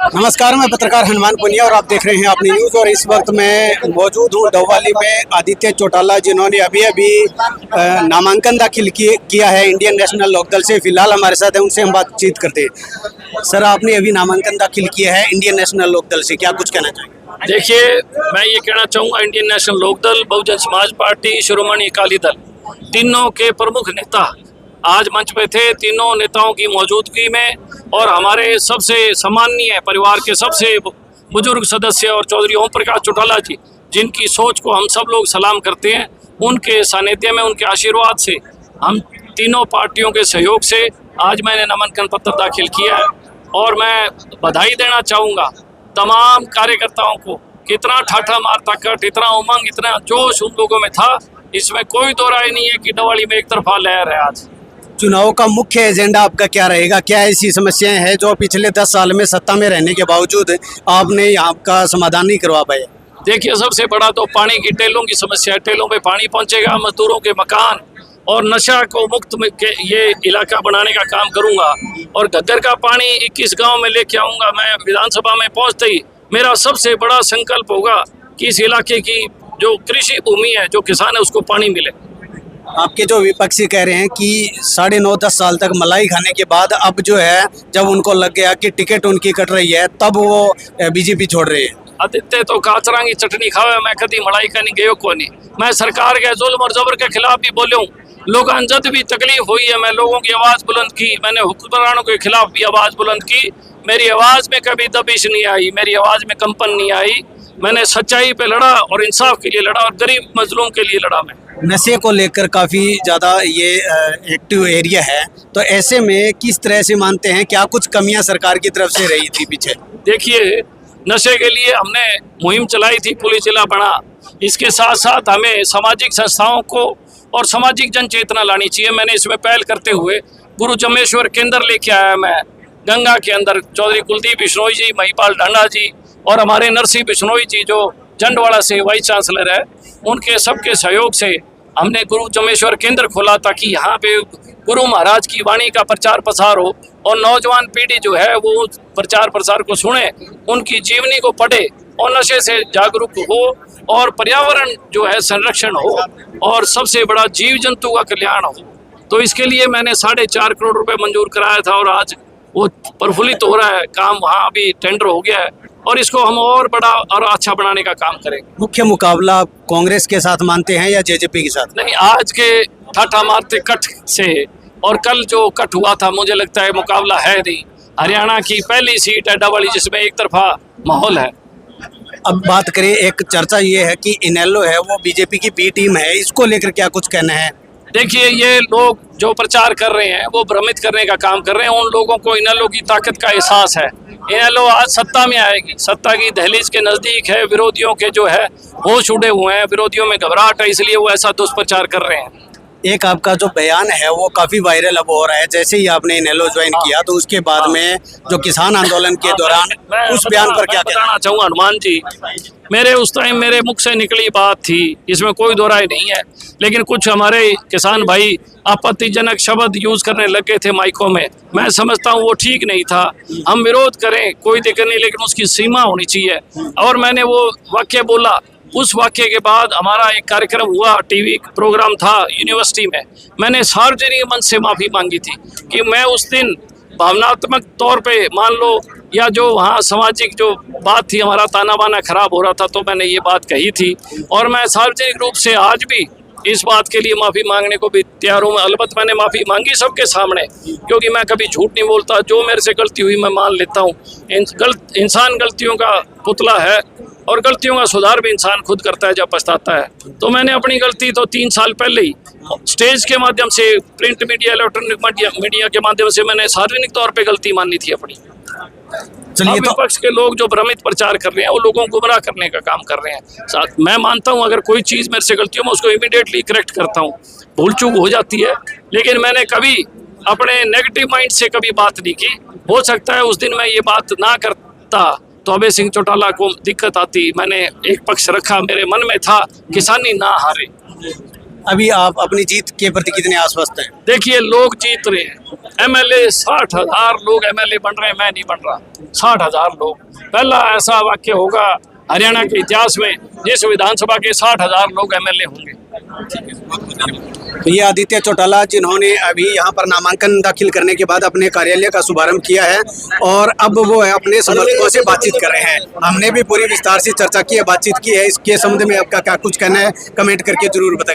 नमस्कार, मैं पत्रकार हनुमान पुनिया और आप देख रहे हैं अपनी न्यूज़। और इस वक्त मैं मौजूद हूं डोवाली में आदित्य चौटाला, जिन्होंने अभी नामांकन दाखिल किया है इंडियन नेशनल लोकदल से। फिलहाल हमारे साथ है, उनसे हम बातचीत करते हैं। सर, आपने अभी नामांकन दाखिल किया है इंडियन नेशनल लोकदल से, क्या कुछ कहना चाहिए? देखिए, मैं ये कहना चाहूँगा, Indian national Lokdal, Bahujan Samaj party, Shiromani Akali Dal, तीनों के प्रमुख नेता आज मंच पे थे। तीनों नेताओं की मौजूदगी में और हमारे सबसे सम्माननीय परिवार के सबसे बुजुर्ग सदस्य और चौधरी ओम प्रकाश चौटाला जी, जिनकी सोच को हम सब लोग सलाम करते हैं, उनके सानिध्य में, उनके आशीर्वाद से, हम तीनों पार्टियों के सहयोग से आज मैंने नामांकन पत्र दाखिल किया है। और मैं बधाई देना चाहूँगा तमाम कार्यकर्ताओं को। कितना ठाठा मार ताकत, इतना उमंग, इतना जोश उन लोगों में था, इसमें कोई दो राय नहीं है कि डवाली में एक तरफा लहर है। आज चुनाव का मुख्य एजेंडा आपका क्या रहेगा? क्या ऐसी समस्याएं हैं जो पिछले 10 साल में सत्ता में रहने के बावजूद आपने यहाँ का समाधान नहीं करवा पाए? देखिए, सबसे बड़ा तो पानी की टेलों की समस्या है। टेलों पे पानी पहुंचेगा, मजदूरों के मकान और नशा को मुक्त के ये इलाका बनाने का काम करूंगा। और घग्गर का पानी 21 गांव में लेके आऊंगा। मैं विधानसभा में पहुंचते ही मेरा सबसे बड़ा संकल्प होगा कि इस इलाके की जो कृषि भूमि है, जो किसान है, उसको पानी मिले। आपके जो विपक्षी कह रहे हैं कि 9.5-10 साल तक मलाई खाने के बाद अब जो है, जब उनको लग गया कि टिकट उनकी कट रही है, तब वो बीजेपी छोड़ रहे हैं। आदित्य तो काचरा की चटनी खावे, मैं कभी मलाई का नहीं गयो को नहीं। मैं सरकार के जुल्म और जबर के खिलाफ भी बोले हूँ। लोगों जब भी तकलीफ हुई है, मैं लोगों की आवाज़ बुलंद की। मैंने हुक्मरानों के खिलाफ भी आवाज़ बुलंद की। मेरी आवाज़ में कभी दबिश नहीं आई, मेरी आवाज़ में कंपन नहीं आई। मैंने सच्चाई पे लड़ा और इंसाफ के लिए लड़ा और गरीब मजलूम के लिए लड़ा। मैं नशे को लेकर काफ़ी ज़्यादा ये एक्टिव एरिया है, तो ऐसे में किस तरह से मानते हैं, क्या कुछ कमियां सरकार की तरफ से रही थी पीछे? देखिए, नशे के लिए हमने मुहिम चलाई थी, पुलिस जिला बना। इसके साथ साथ हमें सामाजिक संस्थाओं को और सामाजिक जन चेतना लानी चाहिए। मैंने इसमें पहल करते हुए गुरु जमेश्वर केंद्र लेके आया। मैं गंगा के अंदर चौधरी कुलदीप बिश्नोई जी, महिपाल डांडा जी और हमारे नरसिंह बिश्नोई जी, जो जंडवाड़ा से वाइस चांसलर है, उनके सबके सहयोग से हमने गुरु जमेश्वर केंद्र खोला, ताकि यहाँ पे गुरु महाराज की वाणी का प्रचार प्रसार हो और नौजवान पीढ़ी जो है वो प्रचार प्रसार को सुने, उनकी जीवनी को पढ़े और नशे से जागरूक हो और पर्यावरण जो है संरक्षण हो और सबसे बड़ा जीव जंतु का कल्याण हो। तो इसके लिए मैंने 4.5 करोड़ रुपए मंजूर कराया था और आज वो प्रफुल्लित हो रहा है काम। वहाँ अभी टेंडर हो गया है और इसको हम और बड़ा और अच्छा बनाने का काम करेंगे। मुख्य मुकाबला कांग्रेस के साथ मानते हैं या जेजेपी के साथ? नहीं, आज के ठाठा मारते कट से और कल जो कट हुआ था, मुझे लगता है मुकाबला है नहीं। हरियाणा की पहली सीट है डवाली, जिसमें एक तरफा माहौल है। अब बात करें, एक चर्चा ये है कि इनेलो है वो बीजेपी की बी टीम है, इसको लेकर क्या कुछ कहना है? देखिए, ये लोग जो प्रचार कर रहे हैं वो भ्रमित करने का काम कर रहे हैं। उन लोगों को इनेलो की ताकत का एहसास है। इनेलो आज सत्ता में आएगी, सत्ता की दहलीज के नज़दीक है। विरोधियों के जो है होश उड़े हुए हैं, विरोधियों में घबराहट है, इसलिए वो ऐसा दुष्प्रचार कर रहे हैं। एक आपका जो बयान है वो काफ़ी वायरल अब हो रहा है। जैसे ही आपने इनेलो ज्वाइन किया, तो उसके बाद में जो किसान आंदोलन के दौरान उस बयान पर क्या बताना चाहूँगा हनुमान जी, मेरे उस टाइम मेरे मुख से निकली बात थी, इसमें कोई दो राय नहीं है। लेकिन कुछ हमारे किसान भाई आपत्तिजनक शब्द यूज करने लगे थे माइकों में। मैं समझता हूँ वो ठीक नहीं था। हम विरोध करें, कोई दिक्कत नहीं, लेकिन उसकी सीमा होनी चाहिए। और मैंने वो वाक्य बोला। उस वाक्य के बाद हमारा एक कार्यक्रम हुआ, टीवी प्रोग्राम था यूनिवर्सिटी में। मैंने सार्वजनिक मंच से माफ़ी मांगी थी कि मैं उस दिन भावनात्मक तौर पे मान लो, या जो वहाँ सामाजिक जो बात थी, हमारा ताना बाना खराब हो रहा था, तो मैंने ये बात कही थी। और मैं सार्वजनिक रूप से आज भी इस बात के लिए माफ़ी मांगने को भी तैयार हूँ। अलबत्त मैंने माफ़ी मांगी सबके सामने, क्योंकि मैं कभी झूठ नहीं बोलता। जो मेरे से गलती हुई मैं मान लेता हूँ। इंसान गलतियों का पुतला है और गलतियों का सुधार भी इंसान खुद करता है जब पछताता है। तो मैंने अपनी गलती तो 3 साल पहले ही स्टेज के माध्यम से, प्रिंट मीडिया, इलेक्ट्रॉनिक मीडिया के माध्यम से मैंने सार्वजनिक तौर पे गलती मानी थी अपनी। चलिए, तो विपक्ष के लोग जो भ्रमित प्रचार कर रहे हैं, वो लोगों को गुमराह करने का काम कर रहे हैं। मैं मानता हूं, अगर कोई चीज़ मेरे से गलती हो, मैं उसको इमीडिएटली करेक्ट करता हूं। भूल चूक हो जाती है, लेकिन मैंने कभी अपने नेगेटिव माइंड से कभी बात नहीं की। हो सकता है उस दिन मैं ये बात ना करता तो अभय सिंह चौटाला को दिक्कत आती। मैंने एक पक्ष रखा, मेरे मन में था किसानी ना हारे। अभी आप अपनी जीत के प्रति कितने आश्वस्त हैं? देखिए लोग जीत रहे हैं, एमएलए 60,000 लोग एमएलए बन रहे हैं, मैं नहीं बन रहा। 60,000 लोग, पहला ऐसा वाक्य होगा हरियाणा के इतिहास में जिस विधानसभा के 60,000 लोग एमएलए होंगे। तो ये आदित्य चौटाला जिन्होंने अभी यहाँ पर नामांकन दाखिल करने के बाद अपने कार्यालय का शुभारंभ किया है और अब वो अपने समर्थकों से बातचीत कर रहे हैं। हमने भी पूरी विस्तार से चर्चा की है, बातचीत की है। इसके संबंध में आपका क्या कुछ कहना है, कमेंट करके जरूर बताइए।